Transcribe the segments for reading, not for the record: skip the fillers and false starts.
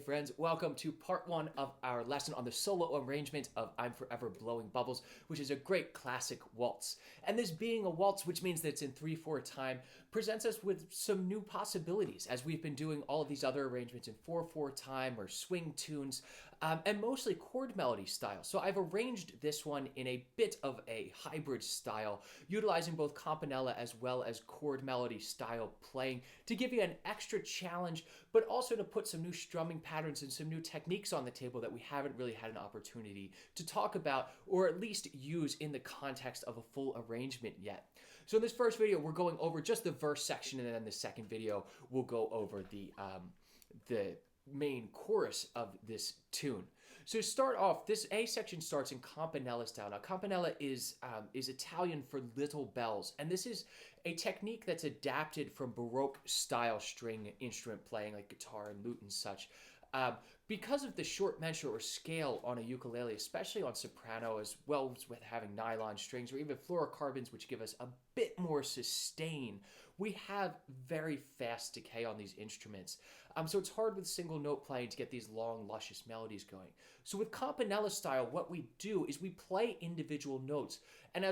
friends, welcome to part one of our lesson on the solo arrangement of I'm Forever Blowing Bubbles, which is a great classic waltz. And this being a waltz, which means that it's in 3/4 time, presents us with some new possibilities, as we've been doing all of these other arrangements in 4/4 time or swing tunes, and mostly chord melody style. So I've arranged this one in a bit of a hybrid style, utilizing both campanella as well as chord melody style playing to give you an extra challenge, but also to put some new strumming patterns and some new techniques on the table that we haven't really had an opportunity to talk about or at least use in the context of a full arrangement yet. So in this first video, we're going over just the verse section, and then the second video, we'll go over the main chorus of this tune. So to start off, this A section starts in campanella style. Now, campanella is Italian for little bells, and this is a technique that's adapted from Baroque style string instrument playing like guitar and lute and such. Because of the short measure or scale on a ukulele, especially on soprano, as well as with having nylon strings or even fluorocarbons, which give us a bit more sustain, we have very fast decay on these instruments. So it's hard with single note playing to get these long, luscious melodies going. So with campanella style, what we do is we play individual notes, and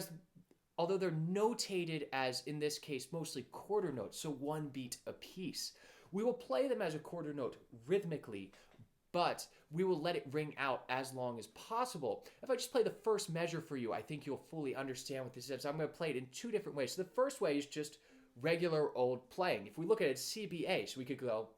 although they're notated as, in this case, mostly quarter notes, so one beat a piece, we will play them as a quarter note rhythmically, but we will let it ring out as long as possible. If I just play the first measure for you, I think you'll fully understand what this is. So I'm going to play it in two different ways. So the first way is just regular old playing. If we look at it, CBA, so we could go.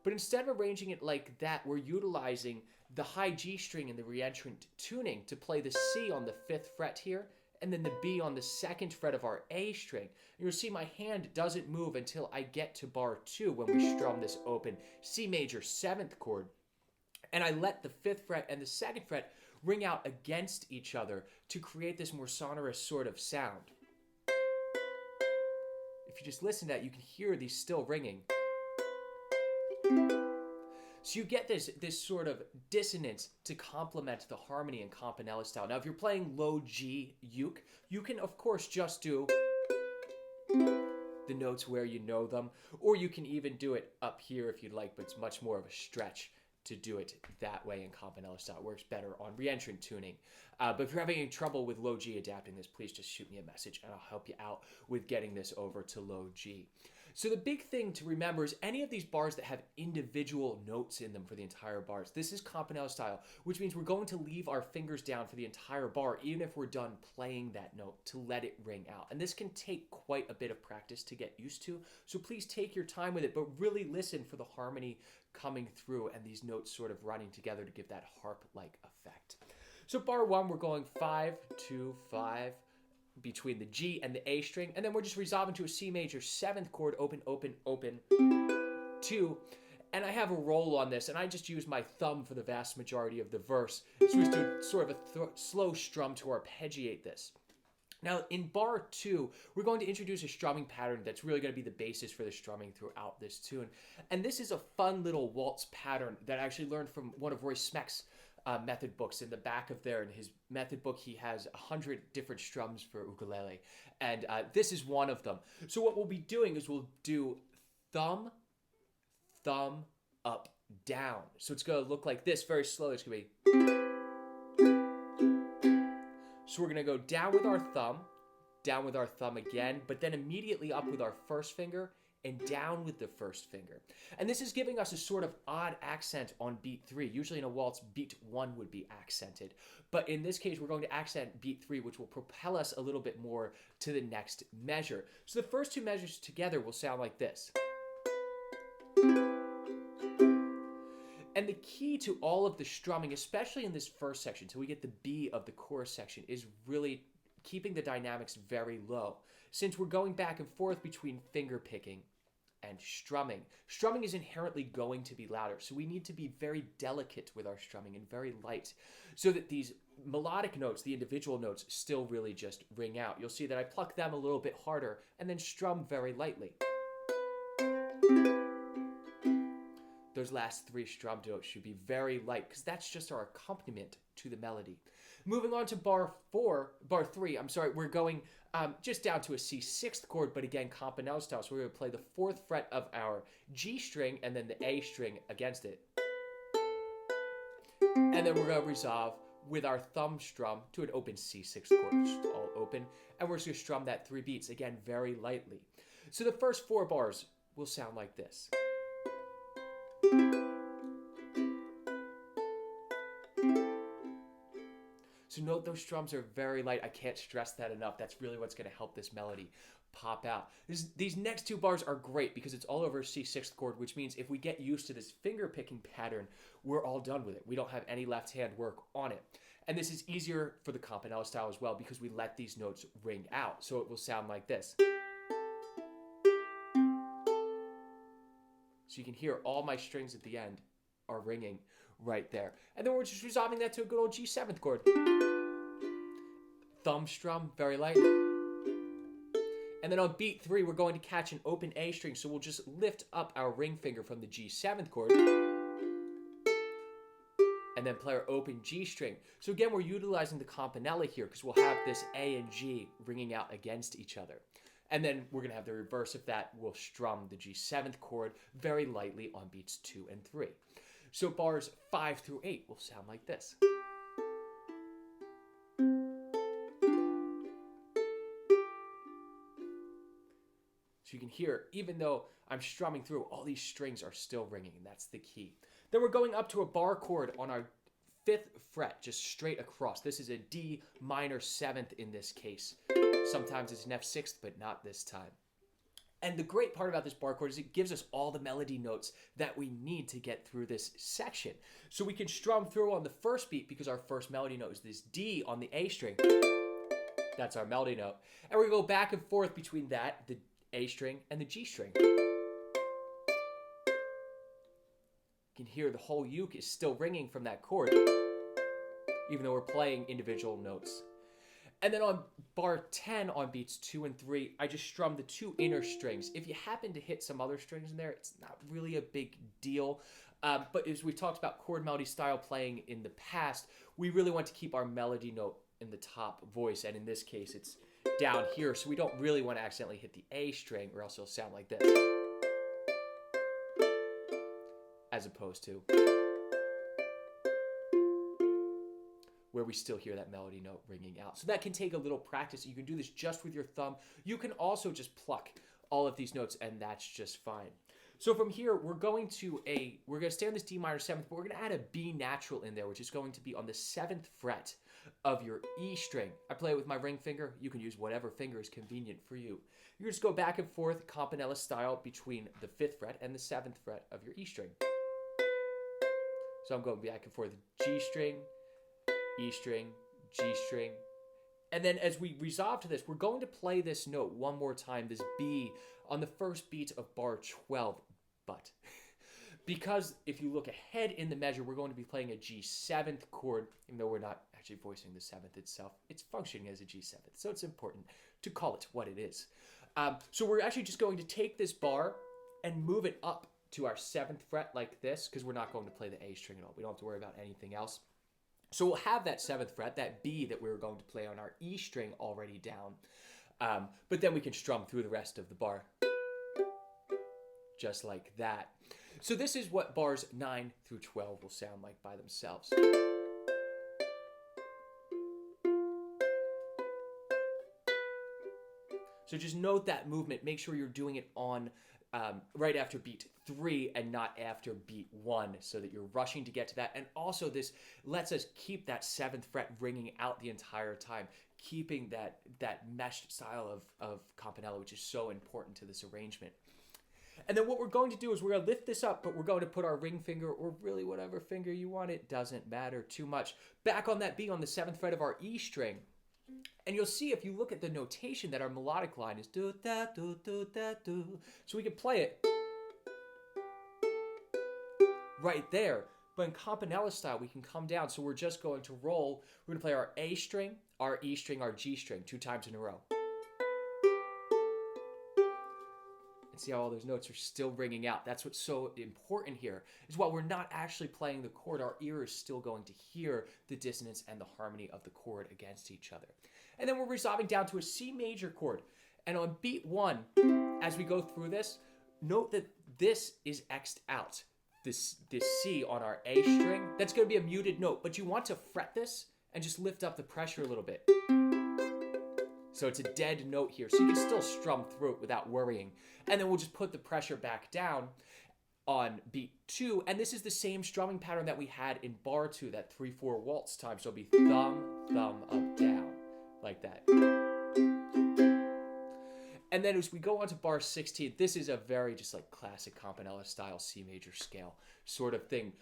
But instead of arranging it like that, we're utilizing the high G string in the reentrant tuning to play the C on the 5th fret here, and then the B on the 2nd fret of our A string. And you'll see my hand doesn't move until I get to bar 2 when we strum this open C major 7th chord. And I let the 5th fret and the 2nd fret ring out against each other to create this more sonorous sort of sound. If you just listen to that, you can hear these still ringing. So you get this sort of dissonance to complement the harmony in campanella style. Now, if you're playing low G uke, you can, of course, just do the notes where you know them, or you can even do it up here if you'd like, but it's much more of a stretch to do it that way in campanella style. It works better on reentrant tuning. But if you're having any trouble with low G adapting this, please just shoot me a message and I'll help you out with getting this over to low G. So the big thing to remember is any of these bars that have individual notes in them for the entire bars, this is campanella style, which means we're going to leave our fingers down for the entire bar, even if we're done playing that note, to let it ring out. And this can take quite a bit of practice to get used to, so please take your time with it, but really listen for the harmony coming through and these notes sort of running together to give that harp-like effect. So bar 1, we're going 5, 2, 5, between the G and the A string, and then we're just resolving to a C major 7th chord, open, open, open, 2, and I have a roll on this, and I just use my thumb for the vast majority of the verse, so we do sort of a slow strum to arpeggiate this. Now, in bar 2, we're going to introduce a strumming pattern that's really going to be the basis for the strumming throughout this tune, and this is a fun little waltz pattern that I actually learned from one of Roy Smeck's method books. In the back of there, in his method book, he has 100 different strums for ukulele, and this is one of them. So what we'll be doing is we'll do thumb, thumb, up, down. So it's going to look like this, very slow. It's going to be... So we're going to go down with our thumb again, but then immediately up with our first finger, and down with the first finger. And this is giving us a sort of odd accent on beat 3. Usually in a waltz, beat 1 would be accented. But in this case, we're going to accent beat 3, which will propel us a little bit more to the next measure. So the first two measures together will sound like this. And the key to all of the strumming, especially in this first section, till we get the B of the chorus section, is really keeping the dynamics very low. Since we're going back and forth between finger picking and strumming, strumming is inherently going to be louder. So we need to be very delicate with our strumming and very light so that these melodic notes, the individual notes, still really just ring out. You'll see that I pluck them a little bit harder and then strum very lightly. those last 3 strum notes should be very light because that's just our accompaniment to the melody. Moving on to bar 3, we're going just down to a C6th chord, but again, campanella style. So we're going to play the 4th fret of our G string and then the A string against it. And then we're going to resolve with our thumb strum to an open C6 chord, just all open. And we're just going to strum that 3 beats, again, very lightly. So the first 4 bars will sound like this. So note those strums are very light. I can't stress that enough. That's really what's going to help this melody pop out. These next 2 bars are great because it's all over a C6th chord, which means if we get used to this finger picking pattern, we're all done with it. We don't have any left hand work on it. And this is easier for the campanella style as well because we let these notes ring out. So it will sound like this. So you can hear all my strings at the end are ringing right there. And then we're just resolving that to a good old G7th chord. Thumb strum, very light. And then on beat 3, we're going to catch an open A string. So we'll just lift up our ring finger from the G7th chord. And then play our open G string. So again, we're utilizing the campanella here because we'll have this A and G ringing out against each other. And then we're going to have the reverse of that. We'll strum the G7th chord very lightly on beats 2 and 3. So bars 5 through 8 will sound like this. So you can hear, even though I'm strumming through, all these strings are still ringing, and that's the key. Then we're going up to a bar chord on our 5th fret, just straight across. This is a D minor 7th in this case. Sometimes it's an F6th, but not this time. And the great part about this bar chord is it gives us all the melody notes that we need to get through this section. So we can strum through on the first beat because our first melody note is this D on the A string. That's our melody note. And we go back and forth between that, the A string, and the G string. You can hear the whole uke is still ringing from that chord, even though we're playing individual notes. And then on bar 10 on beats 2 and 3, I just strum the 2 inner strings. If you happen to hit some other strings in there, it's not really a big deal. But as we've talked about chord melody style playing in the past, we really want to keep our melody note in the top voice. And in this case, it's down here. So we don't really want to accidentally hit the A string or else it'll sound like this. As opposed to where we still hear that melody note ringing out. So that can take a little practice. You can do this just with your thumb. You can also just pluck all of these notes, and that's just fine. So from here, we're going to stay on this D minor 7th, but we're going to add a B natural in there, which is going to be on the 7th fret of your E string. I play it with my ring finger. You can use whatever finger is convenient for you. You just go back and forth, campanella style, between the 5th fret and the 7th fret of your E string. So I'm going back and forth, G string, E string, G string. And then as we resolve to this, we're going to play this note one more time, this B, on the first beat of bar 12. But because if you look ahead in the measure, we're going to be playing a G7th chord, even though we're not actually voicing the 7th itself. It's functioning as a G7th, so it's important to call it what it is. So we're actually just going to take this bar and move it up to our 7th fret like this, because we're not going to play the A string at all. We don't have to worry about anything else. So we'll have that 7th fret, that B that we were going to play on our E string already down. But then we can strum through the rest of the bar. Just like that. So this is what bars 9 through 12 will sound like by themselves. So just note that movement. Make sure you're doing it on right after beat 3 and not after beat 1 so that you're rushing to get to that. And also this lets us keep that 7th fret ringing out the entire time, keeping that meshed style of campanella, which is so important to this arrangement. And then what we're going to do is we're going to lift this up, but we're going to put our ring finger, or really whatever finger you want, it doesn't matter too much, back on that B on the 7th fret of our E string. And you'll see if you look at the notation that our melodic line is do da do do da do. So we can play it right there. But in campanella style, we can come down. So we're just going to roll. We're going to play our A string, our E string, our G string 2 times in a row. And see how all those notes are still ringing out. That's what's so important here, is while we're not actually playing the chord, our ear is still going to hear the dissonance and the harmony of the chord against each other. And then we're resolving down to a C major chord. And on beat 1, as we go through this, note that this is X'd out. This C on our A string, that's going to be a muted note, but you want to fret this and just lift up the pressure a little bit. So it's a dead note here, so you can still strum through it without worrying. And then we'll just put the pressure back down on beat 2, and this is the same strumming pattern that we had in bar 2, that 3/4 waltz time. So it'll be thumb, thumb, up, down, like that. And then as we go on to bar 16, this is a very just like classic campanella style C major scale sort of thing.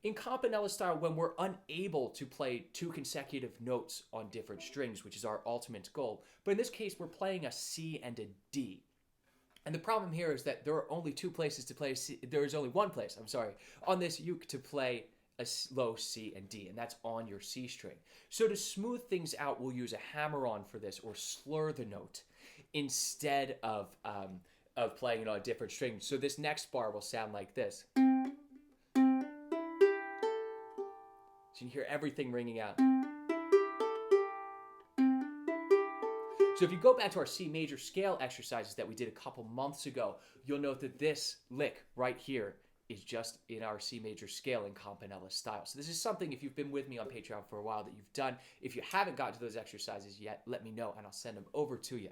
In campanella style, when we're unable to play 2 consecutive notes on different strings, which is our ultimate goal, but in this case, we're playing a C and a D. And the problem here is that there are only 2 places to play C. There is only one place, on this uke to play a low C and D, and that's on your C string. So to smooth things out, we'll use a hammer-on for this, or slur the note, instead of playing it on a different string. So this next bar will sound like this. So you can hear everything ringing out. So if you go back to our C major scale exercises that we did a couple months ago, you'll note that this lick right here is just in our C major scale in campanella style. So this is something, if you've been with me on Patreon for a while, that you've done. If you haven't gotten to those exercises yet, let me know and I'll send them over to you.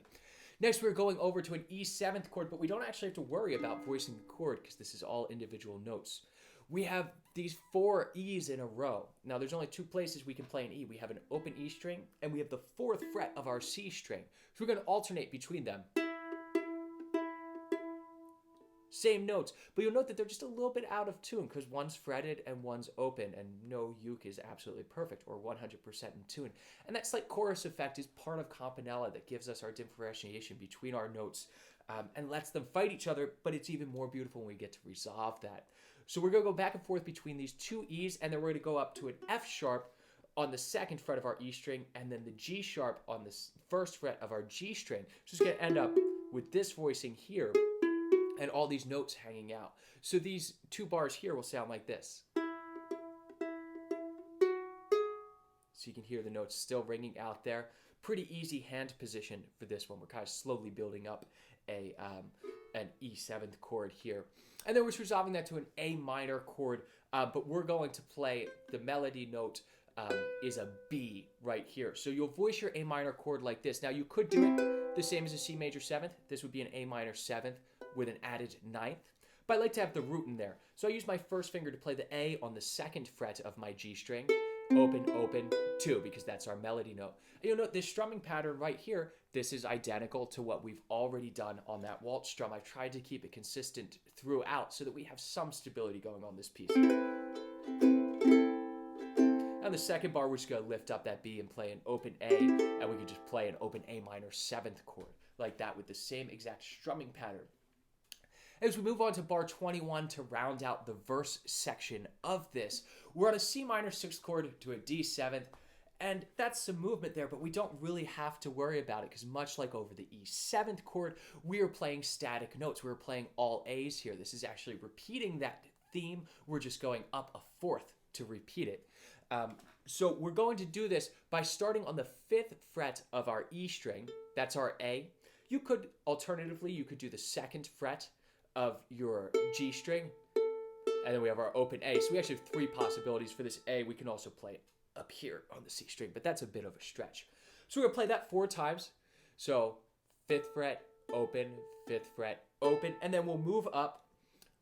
Next, we're going over to an E7th chord, but we don't actually have to worry about voicing the chord because this is all individual notes. We have these 4 E's in a row. Now, there's only 2 places we can play an E. We have an open E string, and we have the 4th fret of our C string. So we're going to alternate between them. Same notes, but you'll note that they're just a little bit out of tune because one's fretted and one's open, and no uke is absolutely perfect or 100% in tune. And that slight chorus effect is part of campanella that gives us our differentiation between our notes and lets them fight each other, but it's even more beautiful when we get to resolve that. So we're going to go back and forth between these 2 E's, and then we're going to go up to an F sharp on the 2nd fret of our E string, and then the G sharp on the 1st fret of our G string. So it's going to end up with this voicing here, and all these notes hanging out. So these 2 bars here will sound like this. So you can hear the notes still ringing out there. Pretty easy hand position for this one. We're kind of slowly building up an E7th chord here. And then we're resolving that to an A minor chord, but we're going to play the melody note is a B right here. So you'll voice your A minor chord like this. Now you could do it the same as a C major 7th. This would be an A minor 7th with an added 9th. But I like to have the root in there. So I use my first finger to play the A on the 2nd fret of my G string. Open, open, 2, because that's our melody note. And you'll note this strumming pattern right here, this is identical to what we've already done on that waltz strum. I've tried to keep it consistent throughout so that we have some stability going on this piece. On the 2nd bar, we're just going to lift up that B and play an open A, and we can just play an open A minor 7th chord like that with the same exact strumming pattern. As we move on to bar 21 to round out the verse section of this, we're on a C minor 6th chord to a D 7th, and that's some movement there, but we don't really have to worry about it because much like over the E 7th chord, we are playing static notes. We're playing all A's here. This is actually repeating that theme. We're just going up a 4th to repeat it. So we're going to do this by starting on the 5th fret of our E string. That's our A. You could, alternatively, you could do the 2nd fret of your G string, and then we have our open A. So we actually have 3 possibilities for this A. We can also play it up here on the C string, but that's a bit of a stretch. So we're going to play that 4 times. So 5th fret, open, 5th fret, open, and then we'll move up.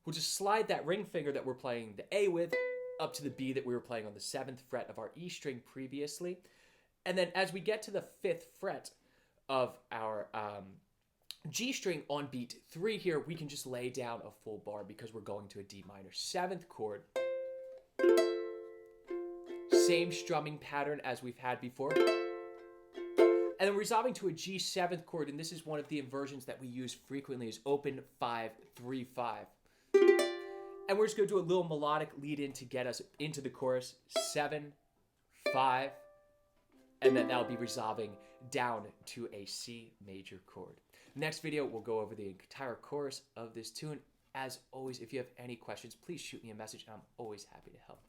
We'll just slide that ring finger that we're playing the A with up to the B that we were playing on the 7th fret of our E string previously. And then as we get to the 5th fret of our G string on beat 3 here, we can just lay down a full bar because we're going to a D minor 7th chord. Same strumming pattern as we've had before. And then we're resolving to a G 7th chord, and this is one of the inversions that we use frequently, is open 5 3 5. And we're just going to do a little melodic lead in to get us into the chorus. 7 5 and then that'll be resolving down to a C major chord. Next video, we'll go over the entire chorus of this tune. As always, if you have any questions, please shoot me a message, and I'm always happy to help.